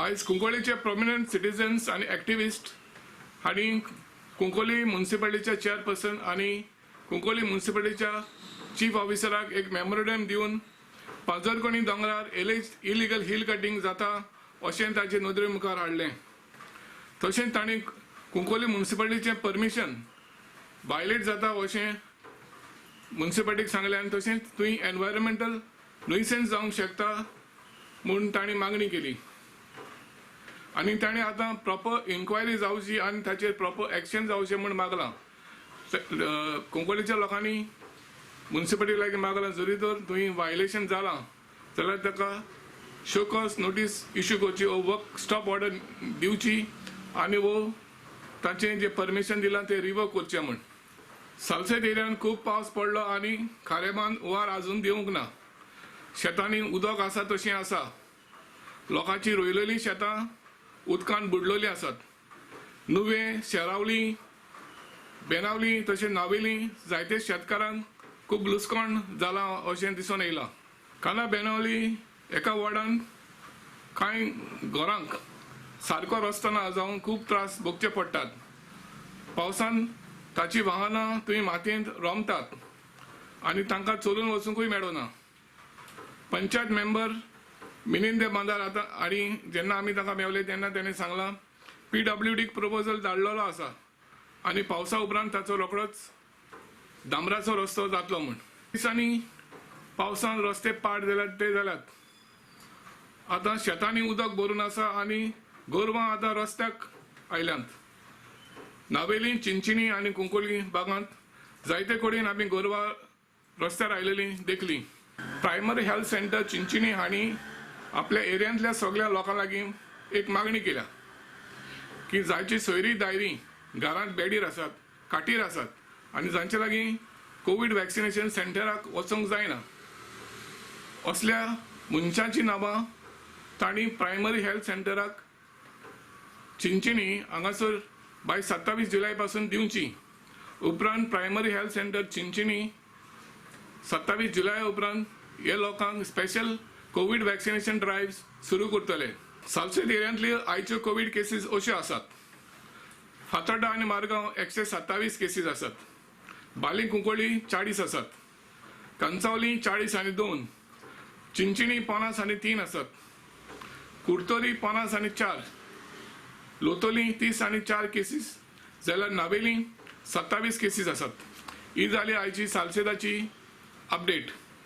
आयज कुंकोळीचे प्रोमिनंट सिटीजन्स आणि एक्टिविस्ट हांणी कुंकोली म्युनिसिपालिटीच्या चेअरपर्सन आणि कुंकोली म्युनिसिपालिटीच्या चीफ ऑफिसराक एक मेमोरेंडम दिवन पाजरकोणी दोंगरार इलिगल हिल कटिंग जाता अशें ताचे नदरे मुखार हाडलें। तशेंच तांणी कुंकोली म्युनिसिपालिटीचें परमिशन वायलेट जाता अशें म्युनिसिपालिटीक सांगलें आनी तशेंच थंय एनवायरमेंटल न्युइसन्स जावंक शकता म्हूण तांणी मागणी केली आनी ताणें आतां प्रॉपर इन्क्वायरी जावची आनी ताचेर प्रॉपर एक्शन जावचें म्हूण मागलां। कुंकोलीच्या लोकांनी म्युनिसिपालिटी लागीं मागलां जरी तर थंय वायलेशन जालां जाल्यार ताका शो कॉज नोटीस इश्यू करची वो वर्क स्टॉप ऑर्डर दिवची आनी वो ताचें जें परमिशन दिलां तें रिवोक करचें म्हूण। सालसेत एरियान खूब पावस पडलो आनी खारेमान हुंवार आजून देवंक ना। शेतांनी उदक आसा तशें आसा, लोकांची रोयलेलीं शेतां उदकान बुडलेलीं आसात। नुवें, शेरावली, बेनावली तशें नावेली जायते शेतकारांक खूब लुसकाण जालां अशें दिसून येयलां। काना बेनावली एका वॉर्डान कांय घरांक सारको रस्तो ना जावन खूब त्रास भोगचे पडटात। पावसान ताची वाहनां थंय मातयेंत रोमतात आनी तांकां चलून वचूंकूय मेळना। पंचायत मेंबर मिलिंदे बांदार आतां आनी जेन्ना आमी ताका मेवले तेन्ना ताणें सांगलां PWDक प्रपोजल धाडलेलो आसा आनी पावसा उपरांत ताचो रोखडोच डांबराचो रस्तो जातलो म्हूण। दिसांनी पावसान रस्ते पाड जाल्यात आतां शेतांनी उदक भरून आसा आनी गोरवां आतां रस्त्याक आयल्यांत। नावेली, चिंचिणी आनी कुंकोली भागांत जायते कडेन आमी गोरवां रस्त्यार आयलेलीं देखलीं। प्रायमरी हेल्थ सेंटर चिंचिणी हांणी आपल्या एरियांतल्या सगळ्या लोकां लागीं एक मागणी केल्या की जायची सोयरी दायरी घरांत बेडीर आसात, खाटीर आसात आनी जांचे लागीं कोविड वॅक्सिनेशन सेंटराक वचूंक जायना असल्या मनशांची नांवां तांणी प्रायमरी हेल्थ सेंटराक चिंचिणी हांगासर बाय 27 जुलय पासून दिवची। उपरांत primary health centre Chinchinim 27 July उपरांत हे लोकांक स्पेशल कोविड वॅक्सिनेशन ड्रायव्स सुरू करतले। सालसेत एरियांतल्यो आयच्यो कोविड केसीस अश्यो आसात। फातोड्डा आनी मारगांव 127 केसीस आसात, बाली कुंकोळी 40 आसात, कंचावली 40 आनी 2, चिंचिणी 50 आनी 3 आसात, कुर्तोरी 50 आनी 4, लोतोली 30 आनी 4 केसीस जाल्यार नावेली 27 केसीस आसात। ही जाली आयची सालसेताची अपडेट।